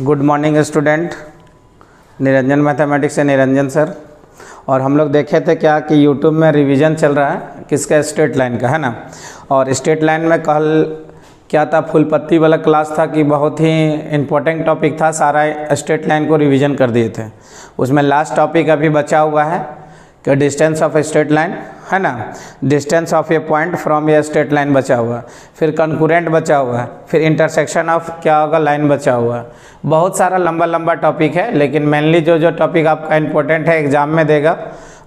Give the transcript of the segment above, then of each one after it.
Good morning student. Niranjan mathematics से Niranjan sir. और हम लोग देखे थे क्या कि यूट्यूब में रिवीजन चल रहा है किसका, स्ट्रेट लाइन का, है ना। और स्ट्रेट लाइन में कल क्या था, फुल पत्ती वाला क्लास था कि बहुत ही इम्पोर्टेंट टॉपिक था, सारा स्ट्रेट लाइन को रिवीजन कर दिए थे। उसमें लास्ट टॉपिक अभी बचा हुआ है कि distance of a straight line, है ना। Distance of a point from a straight line बचा हुआ है, फिर कंकरेंट बचा हुआ है, फिर इंटरसेक्शन ऑफ क्या होगा, लाइन बचा हुआ है। बहुत सारा लंबा लंबा टॉपिक है, लेकिन मेनली जो टॉपिक आपका इम्पोर्टेंट है एग्जाम में देगा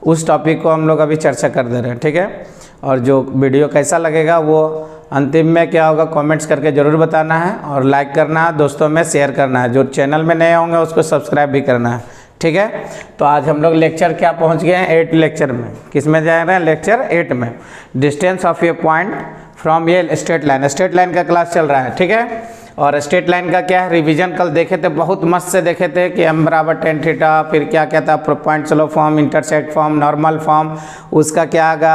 उस टॉपिक को हम लोग अभी चर्चा कर दे रहे हैं, ठीक है। और जो वीडियो कैसा लगेगा वो अंतिम में क्या होगा कमेंट्स करके ज़रूर बताना है, और लाइक करना है, दोस्तों में शेयर करना है। जो चैनल में नए होंगे उसको सब्सक्राइब भी करना है, ठीक है। तो आज हम लोग लेक्चर क्या पहुंच गए हैं, 8 लेक्चर में। किस में जा रहे हैं, लेक्चर 8 में। Distance of a point from a straight line, straight line का क्लास चल रहा है, ठीक है। और स्ट्रेट लाइन का क्या है, रिवीजन कल देखे थे, बहुत मस्त से देखे थे कि m बराबर tan थीटा, फिर क्या क्या था, point slope form, intercept form, normal form, उसका क्या आगा,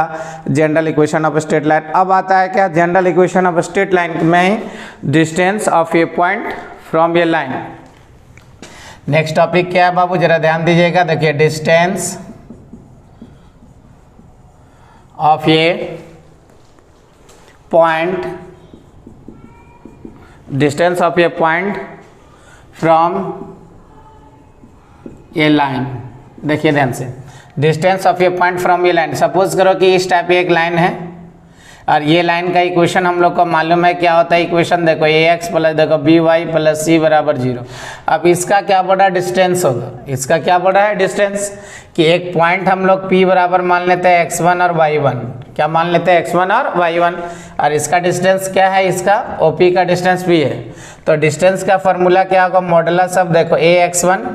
general equation of straight line. अब आता है क्या, general equation of straight line में distance of a point from a line. Next topic क्या है बाबू, जरा ध्यान दीजिएगा। देखिए, distance of a point, distance of a point from a line. देखिए ध्यान से, distance of a point from a line. Suppose करो कि इस टाइप एक लाइन है और ये लाइन का इक्वेशन हम लोग को मालूम है क्या होता है। इक्वेशन देखो, ए एक्स प्लस देखो बी वाई प्लस सी बराबर 0। अब इसका क्या बड़ा डिस्टेंस होगा, इसका क्या बड़ा है डिस्टेंस, कि एक पॉइंट हम लोग पी बराबर मान लेते हैं x1 और y1। क्या मान लेते हैं, x1 और y1। और इसका डिस्टेंस क्या है, इसका OP का डिस्टेंस भी है। तो डिस्टेंस का फॉर्मूला क्या होगा, मॉडुलस ऑफ देखो ax1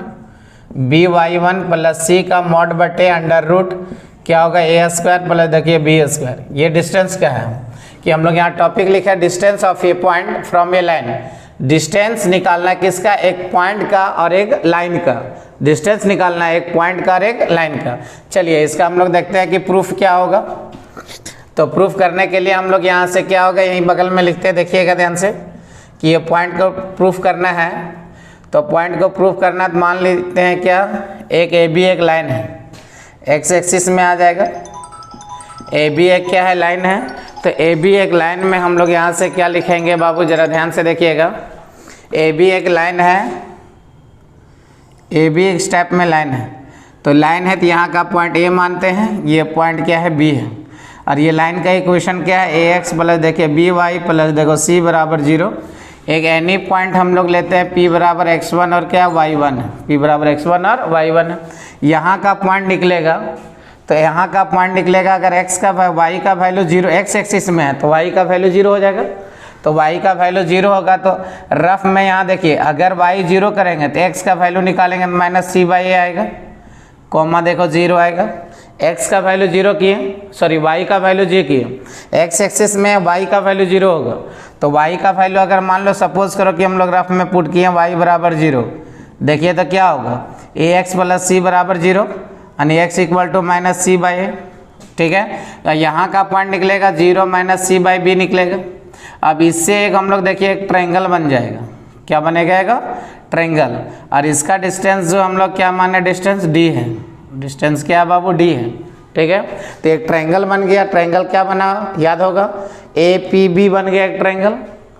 by1 प्लस c का मॉड बटे अंडर रूट क्या होगा, ए स्क्वायर प्लस देखिए बी स्क्वायर। ये डिस्टेंस क्या है कि हम लोग यहाँ टॉपिक लिखा है distance of a point from a line. Distance निकालना है किसका, एक पॉइंट का और एक लाइन का। डिस्टेंस निकालना है एक पॉइंट का और एक लाइन का। चलिए इसका हम लोग देखते हैं कि प्रूफ क्या होगा। तो प्रूफ करने के लिए हम लोग यहाँ से क्या होगा, यहीं बगल में लिखते हैं, देखिएगा ध्यान से कि ये पॉइंट को प्रूफ करना है। तो पॉइंट को प्रूफ करना तो मान लेते हैं क्या, एक AB एक लाइन है, एक्स एक्सिस में आ जाएगा। AB एक क्या है, लाइन है। तो AB एक लाइन में हम लोग यहाँ से क्या लिखेंगे बाबू, जरा ध्यान से देखिएगा। AB एक लाइन है, AB एक स्टेप में लाइन है। तो लाइन है तो यहाँ का पॉइंट A मानते हैं, ये पॉइंट क्या है, B है। और ये लाइन का इक्वेशन क्या है, AX प्लस देखिए BY प्लस देखो C बराबर 0। एक एनी पॉइंट हम लोग लेते हैं P बराबर x1 और क्या y1 है, P बराबर x1 और y1 है। यहाँ का पॉइंट निकलेगा, तो यहाँ का पॉइंट निकलेगा अगर x का y का वैल्यू 0, x एक्सिस में है तो y का वैल्यू 0 हो जाएगा। तो y का वैल्यू 0 होगा तो रफ में यहाँ देखिए, अगर y 0 करेंगे तो x का वैल्यू निकालेंगे माइनस c/a आएगा, कॉमा देखो 0 आएगा। x का वैल्यू 0 किए, सॉरी y का वैल्यू 0 किए, x एक्सिस में y का वैल्यू 0 होगा। तो y का वैल्यू अगर मान लो सपोज करो कि हम लोग रफ में पुट किए y बराबर 0, देखिए तो क्या होगा, ax प्लस c बराबर 0 यानी x equal to minus c/a, ठीक है। तो यहाँ का पॉइंट निकलेगा 0 माइनस c/b निकलेगा। अब इससे एक हम लोग देखिए एक ट्रायंगल बन जाएगा। क्या बनेगा, ट्रायंगल। और इसका डिस्टेंस जो हम लोग क्या माने, डिस्टेंस d है। डिस्टेंस क्या है बाबू, d है, ठीक है। तो एक ट्रायंगल बन गया। ट्रायंगल क्या बना, याद होगा, APB बन गया एक ट्रायंगल।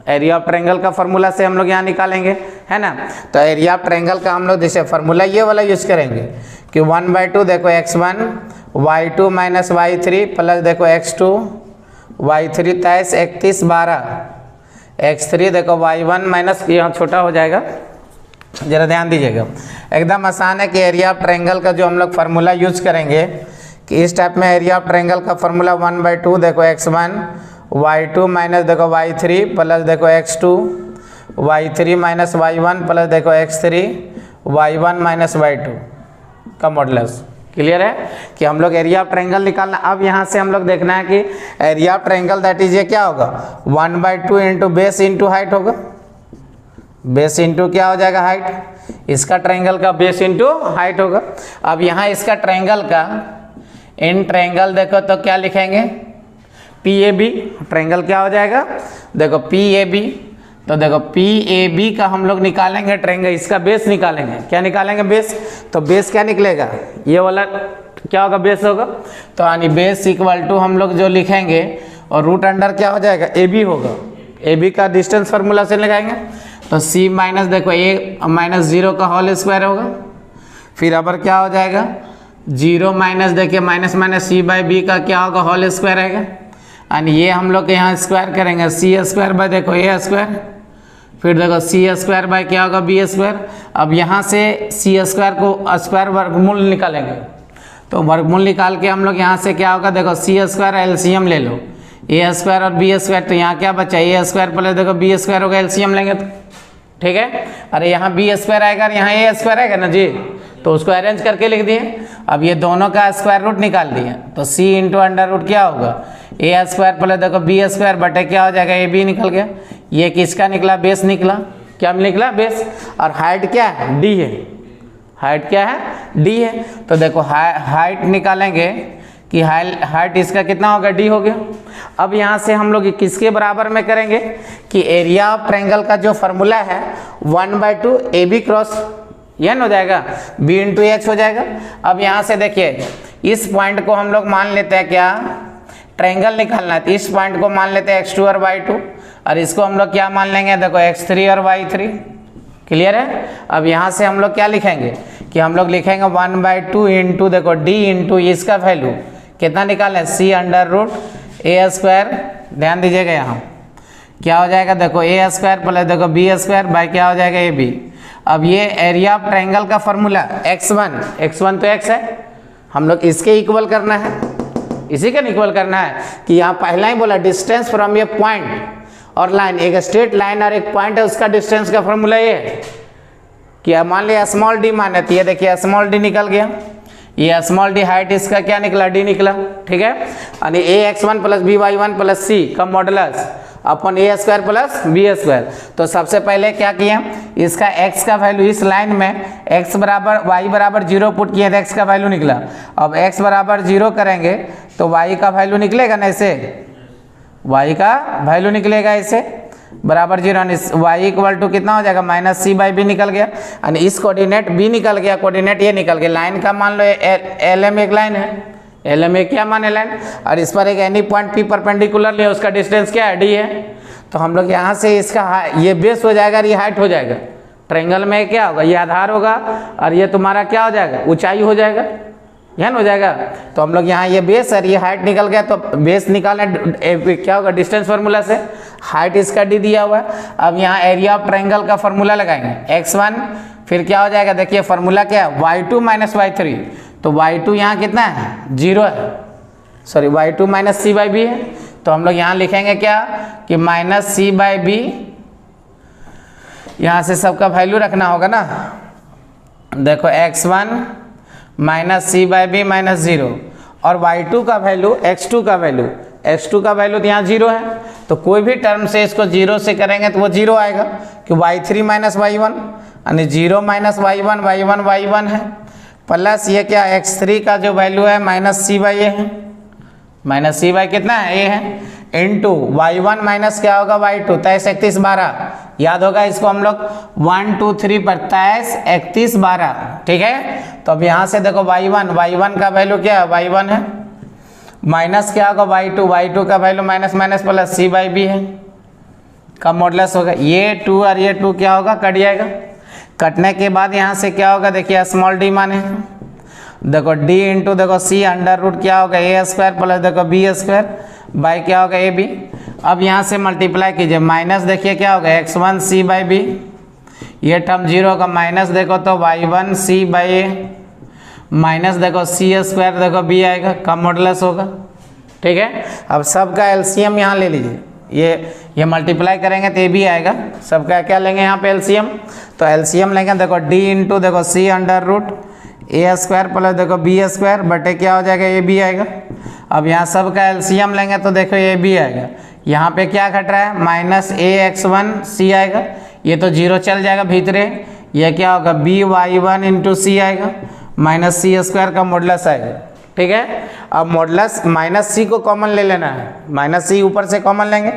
एरिया ऑफ ट्रायंगल का फॉर्मूला से हम लोग यहाँ निकालेंगे, है ना। तो एरिया ऑफ ट्रायंगल का हम लोग जैसे फॉर्मूला ये वाला यूज करेंगे कि 1/2 देखो x1 y2 minus y3 plus देखो x2 y3 23 31 12 x3 देखो y1 माइनस, यहाँ छोटा हो जाएगा, जरा ध्यान दीजिएगा। एकदम आसान है कि एरिया ऑफ ट्रायंगल का जो हम लोग फार्मूला यूज करेंगे कि इस टाइप में एरिया ऑफ ट्रायंगल का फार्मूला 1/2 देखो x1 y2 माइनस देखो y3 प्लस देखो x2 y3 minus y1 plus देखो x3 y1 माइनस y2 का मॉडुलस। क्लियर है कि हम लोग एरिया ऑफ ट्रायंगल निकालना। अब यहाँ से हम लोग देखना है कि area of triangle that is ये क्या होगा, 1/2 इंटू बेस इंटू हाइट होगा। बेस इंटू क्या हो जाएगा, हाइट। इसका ट्रायंगल का बेस इंटू हाइट होगा। अब यहाँ इसका ट्रायंगल का इन ट्रायंगल देखो तो क्या लिखेंगे, PAB। ट्रायंगल क्या हो जाएगा, देखो PAB तो देखो पी ए बी का हम लोग निकालेंगे ट्रायंगल, इसका बेस निकालेंगे। क्या निकालेंगे? बेस। तो बेस क्या निकलेगा? ये वाला क्या होगा? बेस होगा। तो यानी बेस इक्वल टू हम लोग जो लिखेंगे और रूट अंडर क्या हो जाएगा? ए बी होगा। ए बी का डिस्टेंस फार्मूला से लगाएंगे तो सी माइनस देखो ए माइनस 0 का होल स्क्वायर होगा। फिर अबर क्या हो जाएगा? 0 माइनस देखिए minus minus C by B का क्या होगा? होल स्क्वायर रहेगा। यानी ये हम लोग यहाँ स्क्वायर करेंगे, सी स्क्वायर बाय देखो ए स्क्वायर, फिर देखो सी स्क्वायर बाय क्या होगा? B square. अब यहाँ से सी स्क्वायर को स्क्वायर वर्गमूल निकालेंगे, तो वर्गमूल निकाल के हम लोग यहाँ से क्या होगा? देखो सी स्क्वायर एलसीएम ले लो, ए स्क्वायर और बी स्क्वायर, तो यहाँ क्या बचा? ए स्क्वायर प्लस देखो बी स्क्वायर होगा, एलसीएम लेंगे तो ठीक है। अरे यहाँ बी स्क्वायर आएगा और यहाँ ए स्क्वायर आएगा ना जी, तो उसको अरेंज करके लिख दिए। अब ये दोनों का स्क्वायर रूट निकाल दिए, तो सी इंटू अंडर रूट क्या होगा? ए स्क्वायर प्लस देखो बी स्क्वायर बटे क्या हो जाएगा? ए बी निकल गया। ये किसका निकला? बेस निकला। क्या निकला? बेस। और हाइट क्या है? डी है। हाइट क्या है? डी है। तो देखो हाइट निकालेंगे कि हाइट इसका कितना होगा? डी हो गया। अब यहाँ से हम लोग किसके बराबर में करेंगे कि एरिया ऑफ ट्रायंगल का जो फॉर्मूला है 1/2 ए बी क्रॉस यह हो जाएगा, बी इंटू एच हो जाएगा। अब यहाँ से देखिए इस पॉइंट को हम लोग मान लेते हैं क्या? ट्रायंगल निकालना है, तो इस पॉइंट को मान लेते हैं x2 और y2, और इसको हम लोग क्या मान लेंगे? देखो x3 और y3। क्लियर है? अब यहाँ से हम लोग क्या लिखेंगे कि हम लोग लिखेंगे 1/2 इंटू देखो d इंटू इसका वैल्यू कितना निकालें? सी अंडर रूट ए स्क्वायर। ध्यान दीजिएगा यहाँ क्या हो जाएगा? देखो ए स्क्वायर प्लस देखो बी स्क्वायर बाय क्या हो जाएगा? A B. अब ये एरिया ऑफ ट्रायंगल का फॉर्मूला x1 तो x है, हम लोग इसके इक्वल करना है, इसी का इक्वल करना है कि यहाँ पहला ही बोला डिस्टेंस फ्रॉम ए पॉइंट और लाइन, एक स्ट्रेट लाइन और एक पॉइंट है, उसका डिस्टेंस का फॉर्मूला ये है कि मान लिया स्मॉल डी माने, तो ये देखिए स्मॉल डी निकल गया। ये स्मॉल डी हाइट इसका क्या निकला? डी निकला। ठीक है। यानी ए x1 प्लस बी वाई1 प्लस सी का मॉडुलस अपन ए स्क्वायर प्लस बी स्क्वायर। तो सबसे पहले क्या किया? इसका x का वैल्यू इस लाइन में x बराबर y बराबर 0 पुट किया तो x का वैल्यू निकला। अब x बराबर 0 करेंगे तो y का वैल्यू निकलेगा ना, ऐसे y का वैल्यू निकलेगा ऐसे बराबर 0। y इक्वल टू कितना हो जाएगा? माइनस सी बाई बी निकल गया। यानी इस कोऑर्डिनेट b निकल गया, कोऑर्डिनेट ये निकल गया। लाइन का मान लो एल एम एक लाइन है, एल एम ए क्या माने? लाइन। और इस पर एक एनी पॉइंट p परपेंडिकुलर ले, उसका डिस्टेंस क्या है? d है। तो हम लोग यहाँ से इसका ये बेस हो जाएगा और ये हाइट हो जाएगा। ट्रायंगल में क्या होगा? ये आधार होगा और ये तुम्हारा क्या हो जाएगा? ऊंचाई हो जाएगा, यह हो जाएगा। तो हम लोग यहाँ ये बेस और ये हाइट निकल गया, तो बेस निकालने क्या होगा? डिस्टेंस फार्मूला से हाइट इसका डी दिया हुआ है। अब यहाँ एरिया ऑफ ट्रायंगल का फार्मूला लगाएंगे x1, फिर क्या हो जाएगा? देखिए फार्मूला क्या है? y2 minus y3। तो y2 यहाँ कितना है? 0 है, sorry y2 minus C by B है। तो हम लोग यहाँ लिखेंगे क्या कि माइनस सी बाई बी, यहाँ से सबका वैल्यू रखना होगा ना। देखो x1 minus C by b minus 0 और y2 का वैल्यू x2 का वैल्यू तो यहाँ 0 है, तो कोई भी टर्म से इसको 0 से करेंगे तो वो 0 आएगा कि y3 माइनस y1 यानी 0 माइनस y1 है, प्लस ये क्या x3 का जो वैल्यू है माइनस सी बाई ए है, माइनस सी बाई कितना है? ए है, इंटू y1 माइनस क्या होगा? y2। 23 31 12 याद होगा इसको हम लोग 1 2 3 पर 23 31 12। ठीक है। तो अब यहाँ से देखो y1 का वैल्यू क्या है? y1 है, माइनस क्या होगा? y2 का value minus minus plus c by B है का मॉडुलस होगा। ये 2 और ये 2 क्या होगा? कट जाएगा। कटने के बाद यहाँ से क्या होगा? देखिए स्मॉल डी माने देखो d इंटू देखो सी अंडर रूट क्या होगा? ए स्क्वायर प्लस देखो बी स्क्वायर बाई क्या होगा? A B. अब यहाँ से मल्टीप्लाई कीजिए, माइनस देखिए क्या होगा? x1 सी बाई बी, ये टर्म 0 होगा, माइनस देखो तो y1 C by A, minus देखो सी स्क्वायर देखो बी आएगा, कम मॉडुलस होगा। ठीक है। अब सबका एलसीएम यहाँ ले लीजिए, ये मल्टीप्लाई करेंगे तो ये भी आएगा। सबका क्या लेंगे यहाँ पे? एलसीएम। तो एलसीएम लेंगे देखो d इंटू देखो सी अंडर रूट ए स्क्वायर प्लस देखो बी स्क्वायर बटे क्या हो जाएगा? ये भी आएगा। अब यहाँ सबका एलसीएम लेंगे तो देखो ये भी आएगा। यहाँ पे क्या घट रहा है? माइनस ए x1 सी आएगा, ये तो 0 चल जाएगा भीतरे। ये क्या होगा? बी y1 इंटू सी आएगा, माइनस सी स्क्वायर का मॉडुलस आएगा। ठीक है। अब मॉडुलस माइनस सी को कॉमन ले लेना है, माइनस सी ऊपर से कॉमन लेंगे,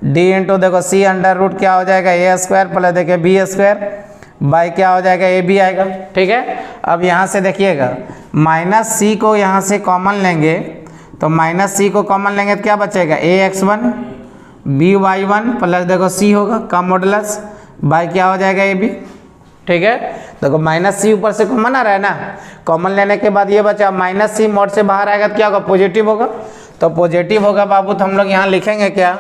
डी इंटू देखो सी अंडर रूट क्या हो जाएगा ए स्क्वायर प्लस देखिए बी स्क्वायर बाई क्या हो जाएगा ए बी आएगा। ठीक है, अब यहाँ से देखिएगा माइनस सी को यहाँ से कॉमन लेंगे तो माइनस सी को कॉमन लेंगे तो क्या बचेगा A x one B Y one plus देखो सी होगा का मॉडुलस बाई क्या हो जाएगा ए बी। ठीक है, देखो माइनस सी ऊपर से कॉमन आ रहा है ना, कॉमन लेने के बाद ये बचा माइनस सी मोड से बाहर आएगा तो क्या होगा पॉजिटिव होगा, तो पॉजिटिव होगा बाबू तो हम लोग यहाँ लिखेंगे क्या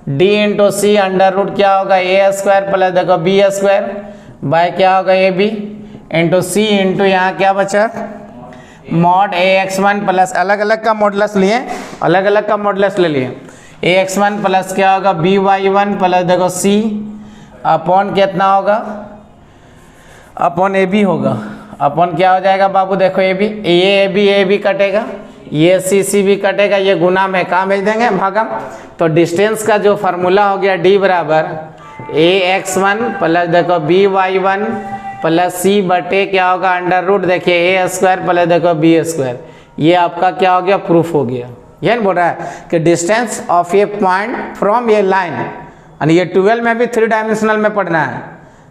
d into c under root क्या होगा ए स्क्वायर प्लस देखो बी स्क्वायर बाय क्या होगा a b into c into यहाँ क्या बचा mod a x one plus अलग अलग का मॉडुलस लिए, अलग अलग का मॉडुलस ले लिए ए एक्स वन प्लस क्या होगा बी वाई वन प्लस देखो सी अपॉन कितना होगा अपॉन ए बी होगा, अपॉन क्या हो जाएगा बाबू देखो ए बी कटेगा, ये सी भी कटेगा, ये गुना में कहाँ भेज देंगे भागम, तो डिस्टेंस का जो फार्मूला हो गया डी बराबर ए एक्स वन प्लस देखो B Y one plus c बटे क्या होगा अंडर रूट देखिए ए स्क्वायर प्लस देखो बी स्क्वायर, ये आपका क्या हो गया प्रूफ हो गया। यह बोल रहा है कि distance of a point from a line, यानी ये 12 में भी 3 डायमेंशनल में पढ़ना है,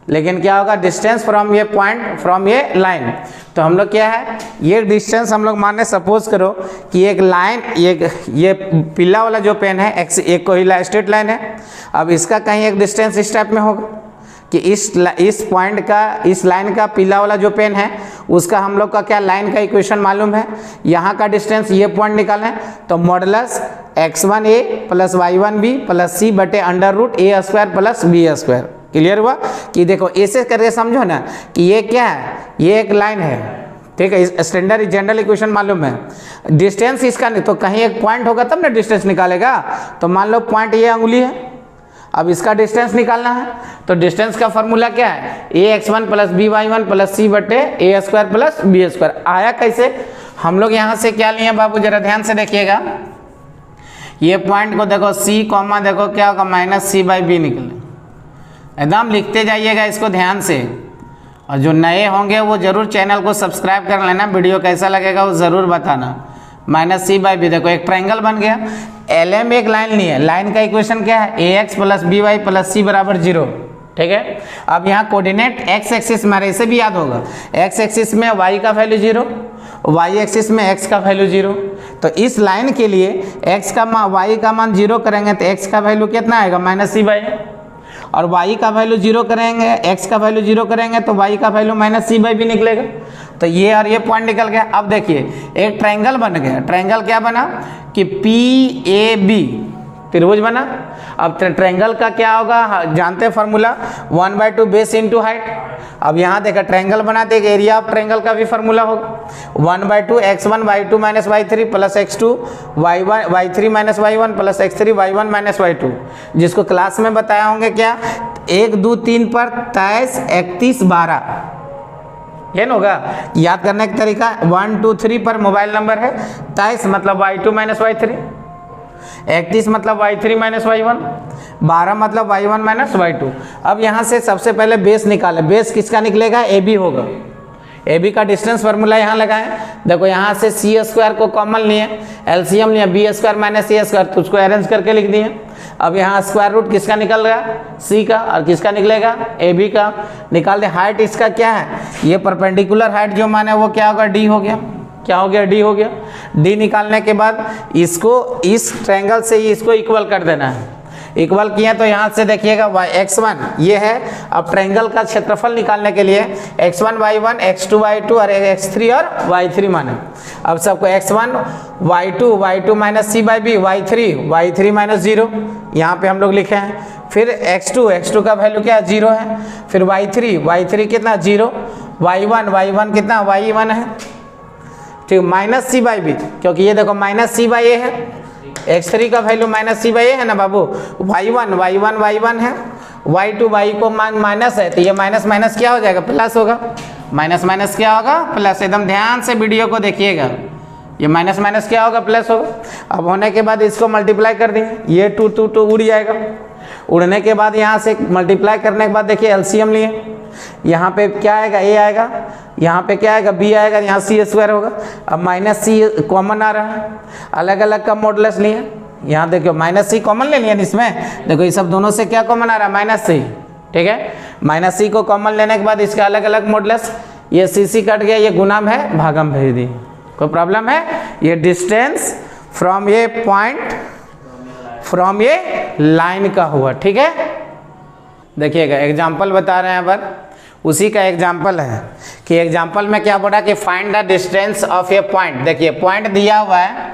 लेकिन क्या होगा डिस्टेंस फ्रॉम ये पॉइंट फ्रॉम ये लाइन, तो हम लोग क्या है ये डिस्टेंस हम लोग माने सपोज करो कि एक लाइन ये पीला वाला जो पेन है एक कोई स्ट्रेट लाइन है, अब इसका कहीं एक डिस्टेंस इस टाइप में होगा कि इस पॉइंट का इस लाइन का पीला वाला जो पेन है उसका हम लोग का क्या लाइन का इक्वेशन मालूम है, यहाँ का डिस्टेंस ये पॉइंट निकालें तो modulus x1 a plus y1 b plus c बटे अंडर रूट ए square plus b square. Clear हुआ कि देखो ऐसे करके समझो ना कि ये क्या है ये एक लाइन है, ठीक है, स्टैंडर्ड जनरल इक्वेशन मालूम है, डिस्टेंस इसका नहीं तो कहीं एक पॉइंट होगा तब ना डिस्टेंस निकालेगा, तो मान लो पॉइंट ये अंगुली है, अब इसका डिस्टेंस निकालना है तो डिस्टेंस का फॉर्मूला क्या है a x one plus b Y one plus c बटे a square plus b square. आया कैसे, हम लोग यहाँ से क्या लिए बाबू जरा ध्यान से देखिएगा, ये पॉइंट को देखो सी कॉमा देखो क्या होगा माइनस सी बाई बी निकले, एकदम लिखते जाइएगा इसको ध्यान से, और जो नए होंगे वो जरूर चैनल को सब्सक्राइब कर लेना, वीडियो कैसा लगेगा वो ज़रूर बताना। माइनस सी बाई बी देखो एक ट्रायंगल बन गया, एल एम एक लाइन ली है, लाइन का इक्वेशन क्या है a x plus b y plus c बराबर 0। ठीक है, अब यहाँ कोऑर्डिनेट एक्स एक्सिस में इसे भी याद होगा, एक्स एक्सिस में वाई का वैल्यू 0, वाई एक्सिस में एक्स का वैल्यू 0, तो इस लाइन के लिए एक्स का मान वाई का मान 0 करेंगे तो एक्स का वैल्यू कितना आएगा माइनस सी बाई, और y का वैल्यू 0 करेंगे x का वैल्यू 0 करेंगे तो y का value minus C by b निकलेगा, तो ये और ये पॉइंट निकल गया। अब देखिए एक ट्रायंगल बन गया, ट्रायंगल क्या बना कि PAB त्रिभुज बना। अब ट्रायंगल का क्या होगा जानते हैं फार्मूला 1/2 बेस इंटू हाइट। अब यहाँ देखा ट्रायंगल बनाते एक एरिया ऑफ ट्रायंगल का भी फार्मूला होगा 1/2 x1 y2 minus y3 plus x2 y3 minus y1 plus x3 y1 minus y2, जिसको क्लास में बताया होंगे क्या 1 2 3 पर 23 31 12, ये ना होगा याद करने का तरीका 1 2 3 पर मोबाइल नंबर है, 23 मतलब y2 माइनस y3, 31 मतलब y3 माइनस y1, 12 मतलब y1 माइनस y2। अब यहाँ से सबसे पहले बेस निकाले, बेस किसका निकलेगा AB होगा, AB का डिस्टेंस फार्मूला यहाँ लगाएं, देखो यहाँ से सी स्क्वायर को कॉमन लिए, एलसीएम लिया बी स्क्वायर माइनस ए स्क्वायर, तो उसको अरेंज करके लिख दिए। अब यहाँ स्क्वायर रूट किसका निकल गया C का, और किसका निकलेगा AB का, निकाल दे। हाइट इसका क्या है ये परपेंडिकुलर हाइट जो माने वो क्या होगा D हो गया, क्या हो गया D हो गया। D निकालने के बाद इसको इस ट्रायंगल से इसको इक्वल कर देना है, इक्वल किया तो यहाँ से देखिएगा x1 ये है। अब ट्रायंगल का क्षेत्रफल निकालने के लिए x1 y1 x2 y2 और x3 और y3 माने। अब सबको x1 y2 minus C by b y3 minus 0 यहाँ पे हम लोग लिखे हैं। फिर x2 का वैल्यू क्या 0 है, फिर y3 कितना 0, y1 कितना y1 है, ठीक, माइनस सी बाई बी, क्योंकि ये देखो माइनस सी बाई ए है, x3 का वैल्यू माइनस सी बाई ए है ना बाबू, y1 है, y2 y को माइनस है तो ये माइनस माइनस क्या हो जाएगा प्लस होगा, माइनस माइनस क्या होगा प्लस, एकदम ध्यान से वीडियो को देखिएगा, ये माइनस माइनस क्या होगा प्लस होगा। अब होने के बाद इसको मल्टीप्लाई कर दिए, ये 2 उड़ जाएगा, उड़ने के बाद यहाँ से मल्टीप्लाई करने के बाद देखिए एलसीएम लिए, यहाँ पे क्या आएगा A आएगा, यहाँ पे क्या आएगा B आएगा, यहाँ C स्क्वायर होगा। अब माइनस C कॉमन आ रहा है, अलग अलग का मॉडुलस लिए, यहाँ देखो माइनस सी कॉमन ले लिया इसमें, देखो ये सब दोनों से क्या कॉमन आ रहा है, माइनस सी, ठीक है। माइनस सी को कॉमन लेने के बाद इसका अलग अलग मॉडुलस, ये सी कट गया, ये गुना में है, भागम भेज दी, कोई प्रॉब्लम है। ये डिस्टेंस फ्रॉम ये पॉइंट फ्रॉम ये लाइन का हुआ, ठीक है। देखिएगा एग्जाम्पल बता रहे हैं पर, उसी का एग्जाम्पल है कि एग्जाम्पल में क्या बोला कि find the distance of a point. देखिए पॉइंट दिया हुआ है,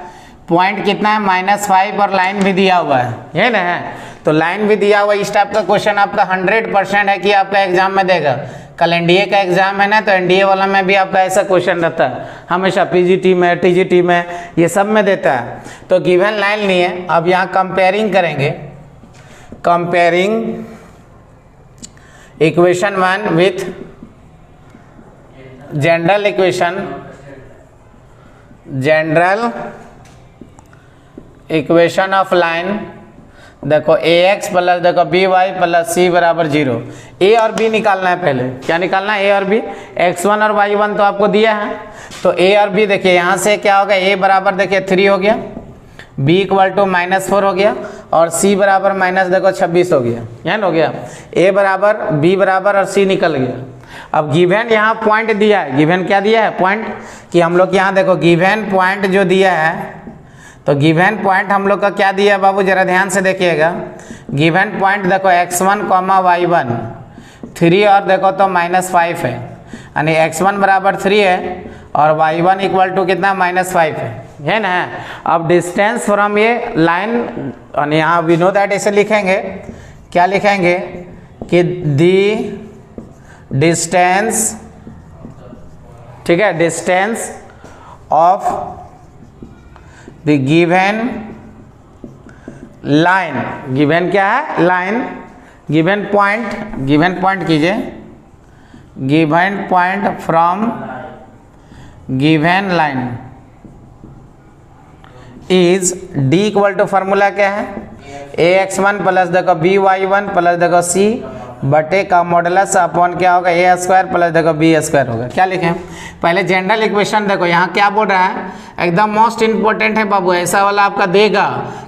पॉइंट कितना है -5 और लाइन भी दिया हुआ है ना है, तो लाइन भी दिया हुआ है। इस टाइप का क्वेश्चन आपका 100% है कि आपका एग्जाम में देगा। कल एनडीए का एग्जाम है ना, तो एनडीए वाला में भी आपका ऐसा क्वेश्चन रहता है हमेशा, पीजीटी में, टीजीटी में, ये सब में देता है। तो गिवन लाइन नहीं है। अब यहाँ कंपेयरिंग करेंगे, comparing equation 1 with general equation, general equation of line. देखो ax प्लस देखो by प्लस c बराबर 0। a और b निकालना है, पहले क्या निकालना है, a और b। x1 और y1 तो आपको दिया है, तो a और b देखिए यहाँ से क्या होगा, a बराबर देखिए 3 हो गया, b इक्वल टू -4 हो गया, और c बराबर माइनस देखो 26 हो गया, यानी हो गया a बराबर b बराबर और c निकल गया। अब गिवन यहाँ पॉइंट दिया है, गिवन क्या दिया है, पॉइंट, कि हम लोग यहाँ देखो गिवन पॉइंट जो दिया है, तो गिवन पॉइंट हम लोग का क्या दिया है बाबू, जरा ध्यान से देखिएगा। गिवन पॉइंट देखो x1, y1 3 और देखो तो -5 है, यानी x1 बराबर 3 है और y1 इक्वल टू कितना -5 है ना। अब डिस्टेंस फ्रॉम ये लाइन, और यहाँ वी नो दैट ऐसे लिखेंगे, क्या लिखेंगे कि दी डिस्टेंस, ठीक है, distance of the given line. Given क्या है, लाइन, गिवन पॉइंट कीजिए, given point from given line is d equal to formula क्या है, ax1 प्लस देखो by1 प्लस देखो c बटे का मॉडुलस अपॉन क्या होगा, a स्क्वायर प्लस देखो b स्क्वायर होगा। क्या लिखें, पहले जनरल इक्वेशन देखो यहाँ क्या बोल रहा है, एकदम मोस्ट इंपॉर्टेंट है बाबू, ऐसा वाला आपका देगा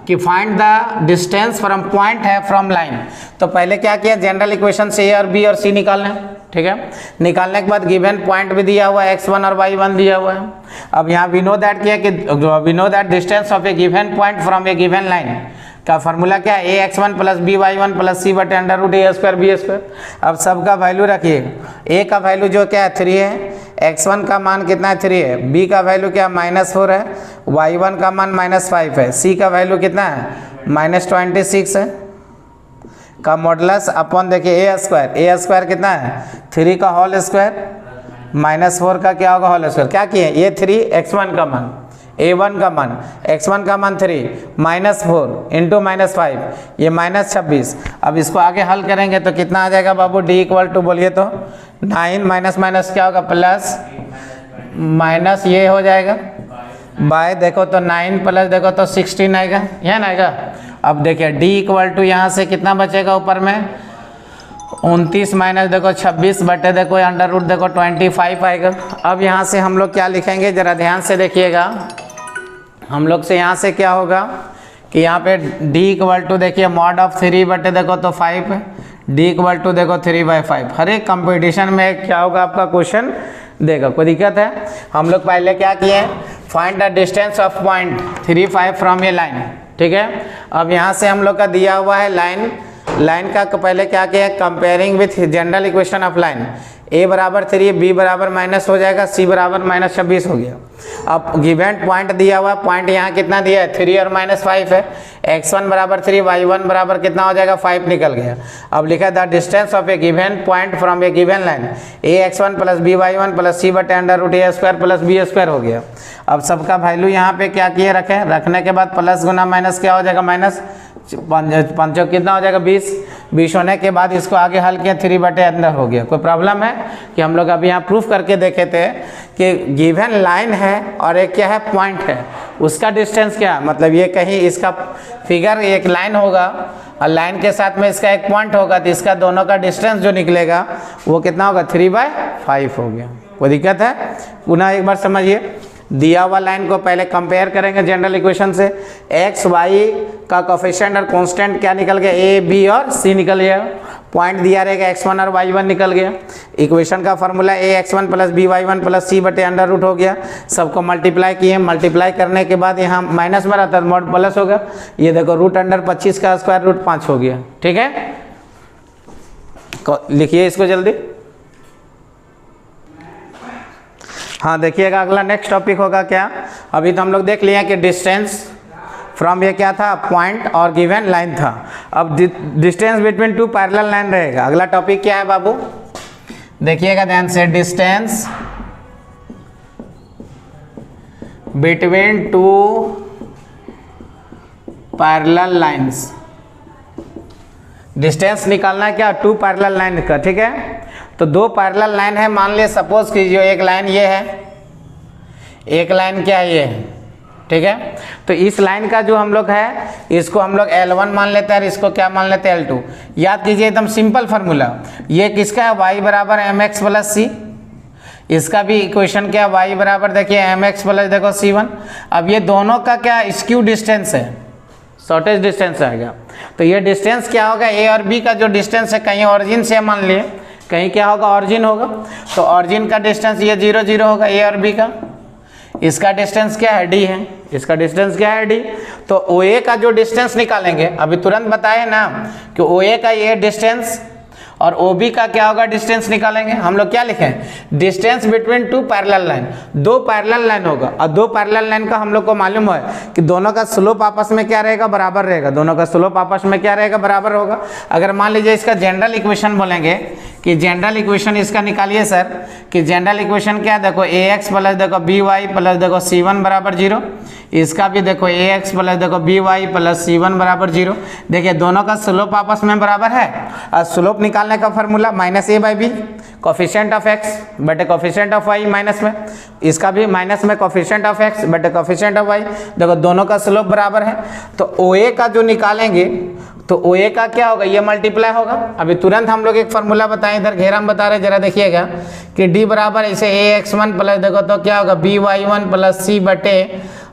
कि find the distance from point है फ्रॉम लाइन। तो पहले क्या किया, जनरल इक्वेशन से a और b और c निकालना, ठीक है। निकालने के बाद गिवन पॉइंट भी दिया हुआ है, x1 और y1 दिया हुआ है। अब यहाँ वी नो दैट किया कि we know that distance of a given point from a given line का फार्मूला क्या है, ax1 plus by1 plus c बटे √a स्क्वायर b स्क्वायर। अब सबका वैल्यू रखिए, a का वैल्यू जो क्या है 3 है, x1 का मान कितना है 3 है, b का वैल्यू क्या -4 है, y1 का मान -5 है, c का वैल्यू कितना है -26 है, का मॉडुलस अपॉन देखिए a स्क्वायर कितना है 3 का होल स्क्वायर -4 का क्या होगा होल स्क्वायर। क्या किए, ये 3 x1 का मान, a1 का मान, x1 का मान 3 -4 इंटू -5 ये -26। अब इसको आगे हल करेंगे तो कितना आ जाएगा बाबू, d इक्वल टू बोलिए तो 9 माइनस क्या होगा, प्लस माइनस ये हो जाएगा बाय देखो तो 9 प्लस देखो तो 16 आएगा, यह ना आएगा। अब देखिए d इक्वल टू यहाँ से कितना बचेगा ऊपर में 29 माइनस देखो 26 बटे देखो अंडर रूट देखो 25 आएगा। अब यहाँ से हम लोग क्या लिखेंगे, जरा ध्यान से देखिएगा, हम लोग से यहाँ से क्या होगा कि यहाँ पे d इक्वल टू देखिए मॉड ऑफ 3 बटे देखो तो 5 है, d इक्वल टू देखो 3/5। हर एक कंपटीशन में क्या होगा आपका क्वेश्चन देगा, कोई दिक्कत है। हम लोग पहले क्या किए, find the distance of point 3, 5 from a line, ठीक है। अब यहाँ से हम लोग का दिया हुआ है लाइन का पहले क्या किया, comparing with general equation of line, a बराबर 3 b बराबर माइनस हो जाएगा, c बराबर -26 हो गया। अब गिवन पॉइंट दिया हुआ है, पॉइंट यहाँ कितना दिया है 3 और -5 है, x1 बराबर 3 y1 बराबर कितना हो जाएगा 5 निकल गया। अब लिखा the distance of a given point from a given line ax1 plus by1 plus c बटे √a square plus b square हो गया। अब सबका वैल्यू यहाँ पे क्या किए रखें, रखने के बाद प्लस गुना माइनस क्या हो जाएगा, माइनस 5 कितना हो जाएगा 20 होने के बाद इसको आगे हल किया 3 बटे अंदर हो गया। कोई प्रॉब्लम है कि हम लोग अभी यहाँ प्रूफ करके देखे थे कि गिवन लाइन है और एक क्या है पॉइंट है, उसका डिस्टेंस क्या है, मतलब ये कहीं इसका फिगर एक लाइन होगा और लाइन के साथ में इसका एक पॉइंट होगा, तो इसका दोनों का डिस्टेंस जो निकलेगा वो कितना होगा 3/5 हो गया। कोई दिक्कत है, पुनः एक बार समझिए। दिया हुआ लाइन को पहले कंपेयर करेंगे जनरल इक्वेशन से, एक्स वाई का कोफिशिएंट और कांस्टेंट क्या निकल गया, ए बी और सी निकल गया, पॉइंट दिया रहेगा x1 और y1 निकल गया। इक्वेशन का formula ax1 plus by1 plus c बटे अंडर रूट हो गया, सबको मल्टीप्लाई किए, मल्टीप्लाई करने के बाद यहाँ माइनस में रहता है मॉड प्लस होगा, ये देखो रूट अंडर 25 का स्क्वायर रूट 5 हो गया। ठीक है, लिखिए इसको जल्दी। हाँ देखिएगा, अगला नेक्स्ट टॉपिक होगा क्या, अभी तो हम लोग देख लिए कि डिस्टेंस फ्रॉम ये क्या था, पॉइंट और गिवन लाइन था। अब distance between two parallel line रहेगा। अगला टॉपिक क्या है बाबू, देखिएगा ध्यान से, distance between two parallel lines. Distance निकालना है क्या, टू पैरेलल लाइन का। ठीक है, तो दो पैरेलल लाइन है, मान लिया सपोज कीजिए एक लाइन ये है, एक लाइन क्या है ये है। ठीक है, तो इस लाइन का जो हम लोग है इसको हम लोग L1 मान लेते हैं और इसको क्या मान लेते हैं, L2। याद कीजिए एकदम सिंपल फार्मूला, ये किसका है, y बराबर mx प्लस सी, इसका भी इक्वेशन क्या है, y बराबर देखिए mx प्लस देखो c1। अब ये दोनों का क्या स्क्यू डिस्टेंस है, शॉर्टेज डिस्टेंस आएगा। तो ये डिस्टेंस क्या होगा, a और b का जो डिस्टेंस है, कहीं ऑरिजिन से मान लिए, कहीं क्या होगा ऑरिजिन होगा, तो ऑरिजिन का डिस्टेंस ये 0 0 होगा a और b का। इसका डिस्टेंस क्या है, d है, इसका डिस्टेंस क्या है, d। तो OA का जो डिस्टेंस निकालेंगे, अभी तुरंत बताए ना कि OA का ये डिस्टेंस और OB का क्या होगा डिस्टेंस निकालेंगे। हम लोग क्या लिखें, distance between two parallel line, दो पैरेलल लाइन होगा, और दो पैरेलल लाइन का हम लोग को मालूम है कि दोनों का स्लोप आपस में क्या रहेगा, बराबर रहेगा, दोनों का स्लोप आपस में क्या रहेगा, बराबर होगा। अगर मान लीजिए इसका जनरल इक्वेशन बोलेंगे कि जनरल इक्वेशन इसका निकालिए सर, कि जनरल इक्वेशन क्या है, देखो ax प्लस देखो by प्लस देखो c1 बराबर 0, इसका भी देखो ax प्लस देखो by प्लस c1 बराबर 0। देखिए दोनों का स्लोप आपस में बराबर है, और स्लोप निकालने का formula minus a by b, coefficient of x बटे कोफिशिएंट ऑफ y माइनस में, इसका भी माइनस में कोफिशिएंट ऑफ x बटे कोफिशिएंट ऑफ y। देखो दोनों का स्लोप बराबर है, तो OA का जो निकालेंगे तो OA का क्या होगा, ये मल्टीप्लाई होगा। अभी तुरंत हम लोग एक फार्मूला बताएं, इधर घेरा में बता रहे, जरा देखिएगा कि d बराबर इसे ax1 प्लस देखो तो क्या होगा by1 प्लस c बटे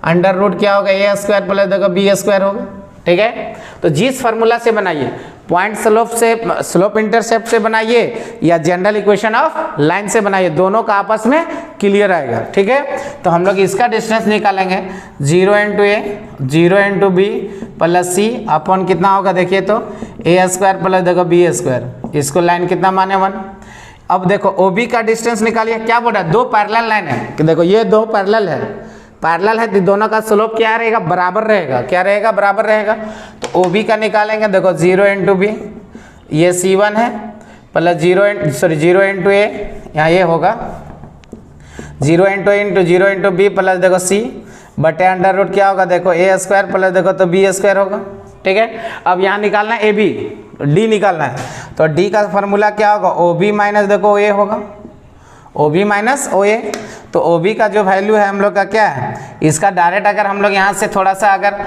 अंडर रूट क्या होगा a स्क्वायर प्लस देखो b स्क्वायर होगा। ठीक है, तो जिस फार्मूला से बनाइए, पॉइंट स्लोप से, स्लोप इंटरसेप्ट से बनाइए या जनरल इक्वेशन ऑफ लाइन से बनाइए, दोनों का आपस में क्लियर आएगा। ठीक है, तो हम लोग इसका डिस्टेंस निकालेंगे 0 इंटू ए 0 इंटू बी प्लस सी अपॉन कितना होगा, देखिए तो ए स्क्वायर प्लस देखो बी स्क्वायर, इसको लाइन कितना माने 1। अब देखो OB का डिस्टेंस निकालिए, क्या बोल रहा है, दो पैरेलल लाइन है, कि देखो ये दो पैरेलल है, पैरेलल है, दोनों का स्लोप क्या रहेगा, बराबर रहेगा, क्या रहेगा, बराबर रहेगा। तो OB का निकालेंगे, देखो 0 इंटू बी, ये c1 है, प्लस 0 इंटू ए, यहाँ ये होगा 0 इंटू बी प्लस देखो c बटे अंडर रूट क्या होगा, देखो ए स्क्वायर प्लस देखो तो बी स्क्वायर होगा। ठीक है, अब यहाँ निकालना है AB, D निकालना है, तो D का फॉर्मूला क्या होगा, OB माइनस देखो A होगा, OB माइनस OA। तो OB का जो वैल्यू है हम लोग का क्या है, इसका डायरेक्ट अगर हम लोग यहाँ से थोड़ा सा अगर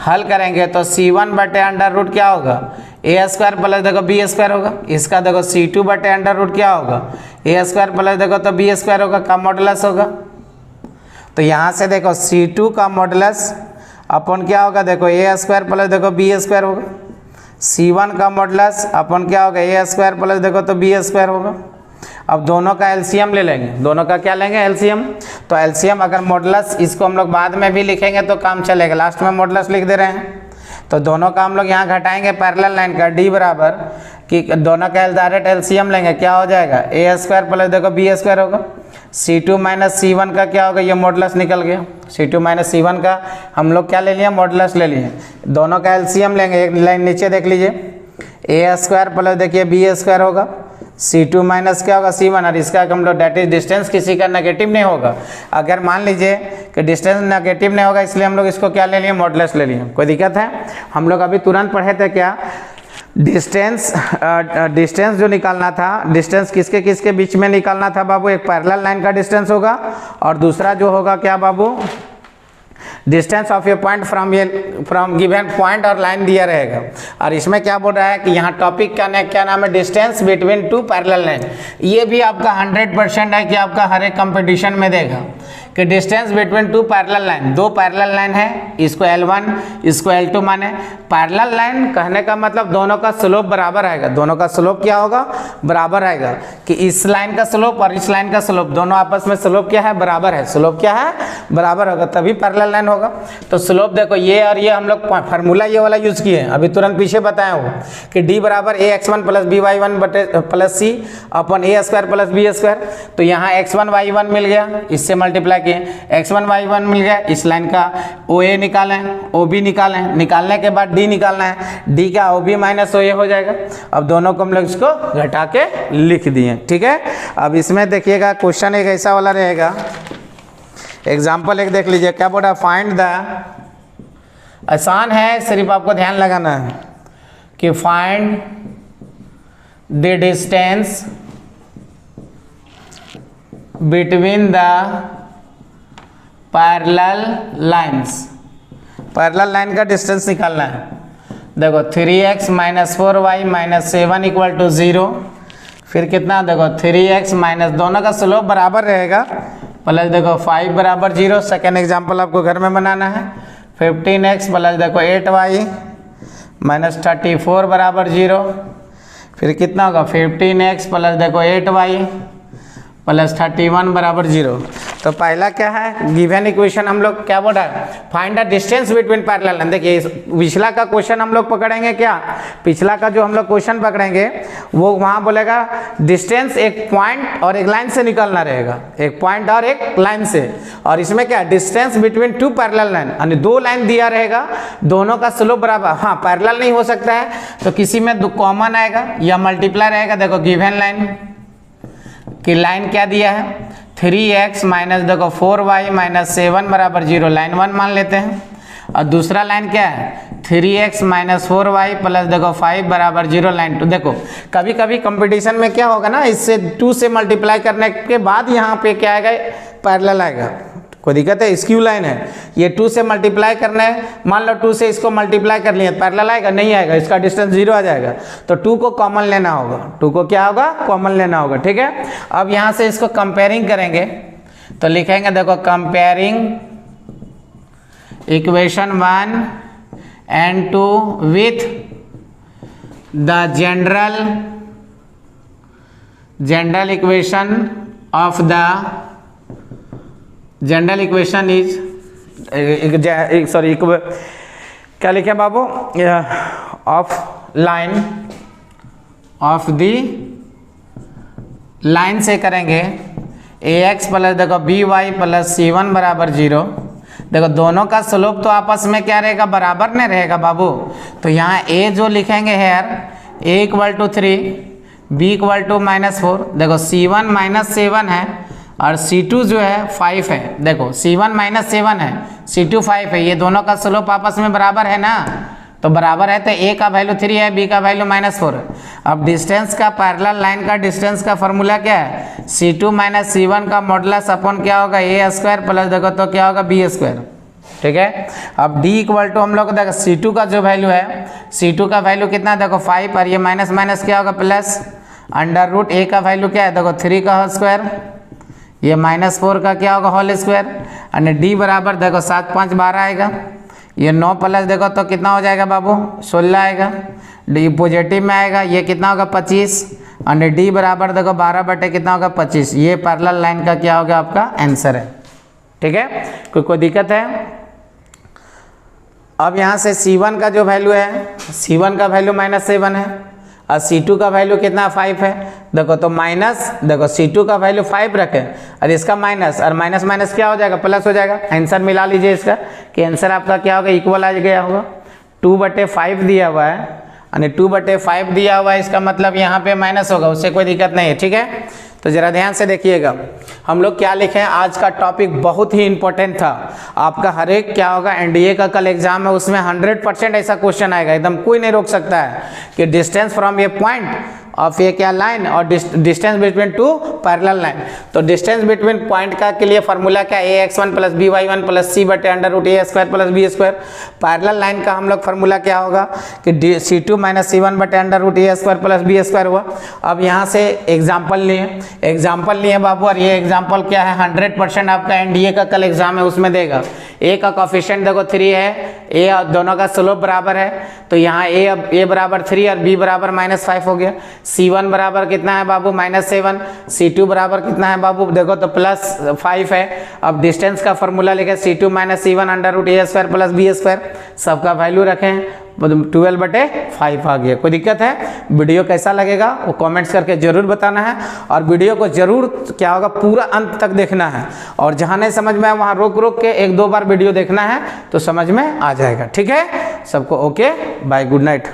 हल करेंगे तो c1 बटे अंडर रूट क्या होगा, a स्क्वायर प्लस देखो b स्क्वायर होगा, इसका देखो c2 बटे अंडर रूट क्या होगा, a स्क्वायर प्लस देखो तो b स्क्वायर होगा, का मॉडुलस होगा। तो यहाँ से देखो c2 का मॉडुलस अपन क्या होगा, देखो a स्क्वायर प्लस देखो b स्क्वायर होगा, c1 का मॉडुलस अपन क्या होगा, a स्क्वायर प्लस देखो तो b स्क्वायर होगा। अब दोनों का एलसीएम ले लेंगे, दोनों का क्या लेंगे, एलसीएम। तो एलसीएम अगर मॉडुलस, इसको हम लोग बाद में भी लिखेंगे तो काम चलेगा, लास्ट में मॉडुलस लिख दे रहे हैं। तो दोनों का हम लोग यहाँ घटाएंगे पैरेलल लाइन का, D बराबर कि दोनों का डायरेक्ट एलसीएम लेंगे, क्या हो जाएगा, a स्क्वायर प्लस देखो b स्क्वायर होगा, c2 माइनस c1 का क्या होगा, ये मॉडुलस निकल गया, c2 माइनस c1 का हम लोग क्या ले लिए, मॉडुलस ले लिए। दोनों का एलसीएम लेंगे, एक लाइन नीचे देख लीजिए, a स्क्वायर प्लस देखिए b स्क्वायर होगा, c2 माइनस क्या होगा c1, और इसका हम लोग डेट इज डिस्टेंस किसी का नेगेटिव नहीं होगा। अगर मान लीजिए कि डिस्टेंस नेगेटिव नहीं होगा, इसलिए हम लोग इसको क्या ले लिए, मॉडुलस ले लिए। कोई दिक्कत है, हम लोग अभी तुरंत पढ़े थे क्या, डिस्टेंस जो निकालना था, डिस्टेंस किसके किसके बीच में निकालना था बाबू, एक पैरेलल लाइन का डिस्टेंस होगा, और दूसरा जो होगा क्या बाबू, distance of a point from given point और लाइन दिया रहेगा। और इसमें क्या बोल रहा है कि यहाँ टॉपिक का क्या नाम है, distance between two parallel line. ये भी आपका 100% है कि आपका हर एक कंपटीशन में देगा कि distance between two parallel line, दो पैरेलल लाइन है, इसको L1 इसको L2 माने। पैरेलल लाइन कहने का मतलब दोनों का स्लोप बराबर आएगा, दोनों का स्लोप क्या होगा, बराबर आएगा, कि इस लाइन का स्लोप और इस लाइन का स्लोप दोनों आपस में स्लोप क्या है, बराबर है, स्लोप क्या है, बराबर होगा, तभी पैरेलल लाइन होगा। तो स्लोप देखो ये और ये हम लोग फार्मूला ये वाला यूज किए अभी तुरंत पीछे बताया हूँ कि d बराबर ax1 प्लस by1 बटे plus c upon a square plus b square. तो यहाँ x1 y1 मिल गया, इससे मल्टीप्लाई किए, x1 y1 मिल गया, इस लाइन का OA निकालें, OB निकालें, निकालने के बाद d निकालना है, d का OB माइनस OA हो जाएगा। अब दोनों को हम लोग इसको घटा के लिख दिए, ठीक है। अब इसमें देखिएगा क्वेश्चन एक ऐसा वाला रहेगा, एग्जाम्पल एक देख लीजिए, क्या बोला, फाइंड द, आसान है सिर्फ आपको ध्यान लगाना है कि find the distance between the parallel lines, parallel line का डिस्टेंस निकालना है। देखो 3x minus 4y minus 7 equal to 0, फिर कितना, देखो 3x माइनस, दोनों का स्लोप बराबर रहेगा, प्लस देखो 5 बराबर 0, सेकेंड एग्जाम्पल आपको घर में बनाना है, 15x प्लस देखो 8y माइनस 34 बराबर 0, फिर कितना होगा 15x प्लस देखो 8y प्लस 31 बराबर 0। तो पहला क्या है, गिवन इक्वेशन हम लोग क्या बोला है, find the distance between parallel line. देखिए पिछला का क्वेश्चन हम लोग पकड़ेंगे, क्या पिछला का जो हम लोग क्वेश्चन पकड़ेंगे वो वहाँ बोलेगा डिस्टेंस एक पॉइंट और एक लाइन से निकलना रहेगा, एक पॉइंट और एक लाइन से, और इसमें क्या distance between two parallel line, यानी दो लाइन दिया रहेगा, दोनों का स्लोप बराबर, हाँ पैरेलल नहीं हो सकता है तो किसी में कॉमन आएगा या मल्टीप्लाई रहेगा। देखो गिवन लाइन की लाइन क्या दिया है, 3x माइनस देखो 4y माइनस 7 बराबर 0, लाइन 1 मान लेते हैं, और दूसरा लाइन क्या है 3x माइनस 4y प्लस देखो 5 बराबर 0, लाइन 2। देखो कभी कभी कंपटीशन में क्या होगा ना, इससे 2 से मल्टीप्लाई करने के बाद यहाँ पे क्या आएगा, पैरेलल आएगा, कोई दिक्कत है, स्क्यू लाइन है, ये 2 से मल्टीप्लाई करना है, मान लो 2 से इसको मल्टीप्लाई कर लिया, पैरेलल आएगा, नहीं आएगा, इसका डिस्टेंस 0 आ जाएगा, तो 2 को कॉमन लेना होगा, 2 को क्या होगा, कॉमन लेना होगा, ठीक है। अब यहाँ से इसको कंपेयरिंग करेंगे तो लिखेंगे, देखो comparing equation 1 and 2 with the general equation of the general equation is, sorry क्या लिखे बाबू, of line, of the line से करेंगे ax प्लस देखो by प्लस c1 बराबर 0। देखो दोनों का स्लोप तो आपस में क्या रहेगा, बराबर नहीं रहेगा बाबू, तो यहाँ a जो लिखेंगे here a equal to 3, b equal to -4, देखो c1 -7 है और C2 जो है 5 है, देखो C1 -7 है, C2 5 है, ये दोनों का स्लोप आपस में बराबर है ना, तो बराबर है, तो A का वैल्यू 3 है, B का वैल्यू -4 है। अब डिस्टेंस का, पैरेलल लाइन का डिस्टेंस का फॉर्मूला क्या है, C2 माइनस C1 का मॉडुलस अपॉन क्या होगा, A स्क्वायर प्लस देखो तो क्या होगा, B स्क्वायर, ठीक है। अब D इक्वल टू हम लोग देखो C2 का जो वैल्यू है, C2 का वैल्यू कितना, देखो 5, और ये माइनस माइनस क्या होगा, प्लस अंडर रूट A का वैल्यू क्या है, देखो 3 का होल स्क्वायर, ये -4 का क्या होगा, होल स्क्वायर, और D बराबर देखो 7 5 12 आएगा, ये 9 प्लस देखो तो कितना हो जाएगा बाबू, 16 आएगा, D पॉजिटिव में आएगा, ये कितना होगा 25, और D बराबर देखो 12 बटे कितना होगा 25। ये पैरेलल लाइन का क्या होगा, आपका आंसर है, ठीक है। कोई दिक्कत है। अब यहाँ से C1 का जो वैल्यू है, C1 का वैल्यू -7 है, और C2 का वैल्यू कितना 5 है, देखो तो माइनस, देखो C2 का वैल्यू 5 रखें और इसका माइनस, और माइनस माइनस क्या हो जाएगा, प्लस हो जाएगा। आंसर मिला लीजिए इसका, कि आंसर आपका क्या होगा, इक्वल आ गया होगा, 2/5 दिया हुआ है, यानी 2/5 दिया हुआ है, इसका मतलब यहाँ पे माइनस होगा, उससे कोई दिक्कत नहीं है, ठीक है। तो जरा ध्यान से देखिएगा, हम लोग क्या लिखे हैं, आज का टॉपिक बहुत ही इंपॉर्टेंट था आपका, हर एक क्या होगा, एनडीए का कल एग्जाम है, उसमें 100% ऐसा क्वेश्चन आएगा, एकदम कोई नहीं रोक सकता है, कि distance from a point of a क्या लाइन और distance between two parallel line. तो डिस्टेंस बिटवीन पॉइंट का के लिए फार्मूला क्या है, ax1 plus by1 plus c बटे अंडर रूट ए square plus b square. Parallel line का हम लोग फार्मूला क्या होगा कि c2 माइनस c1 बटे अंडर रूट ए स्क्वायर प्लस बी स्क्वायर हुआ। अब यहाँ से एग्जाम्पल लिए बाबू, और ये एग्जाम्पल क्या है 100% आपका एनडीए का कल एग्जाम है उसमें देगा। ए का कोफिशिएंट देखो 3 है, ए दोनों का स्लोप बराबर है, तो यहाँ ए बराबर 3 और बी बराबर -5 हो गया। c1 बराबर कितना है बाबू -7, c2 बराबर कितना है बाबू देखो तो +5 है। अब डिस्टेंस का फॉर्मूला लिखे c2 minus c1 under root ए स्क्वायर प्लस बी स्क्वायर, सबका वैल्यू रखें 12/5 आ गया। कोई दिक्कत है? वीडियो कैसा लगेगा वो कमेंट्स करके जरूर बताना है, और वीडियो को जरूर क्या होगा पूरा अंत तक देखना है, और जहाँ नहीं समझ में आए वहाँ रोक के 1-2 बार वीडियो देखना है तो समझ में आ जाएगा। ठीक है, सबको ओके बाय, गुड नाइट।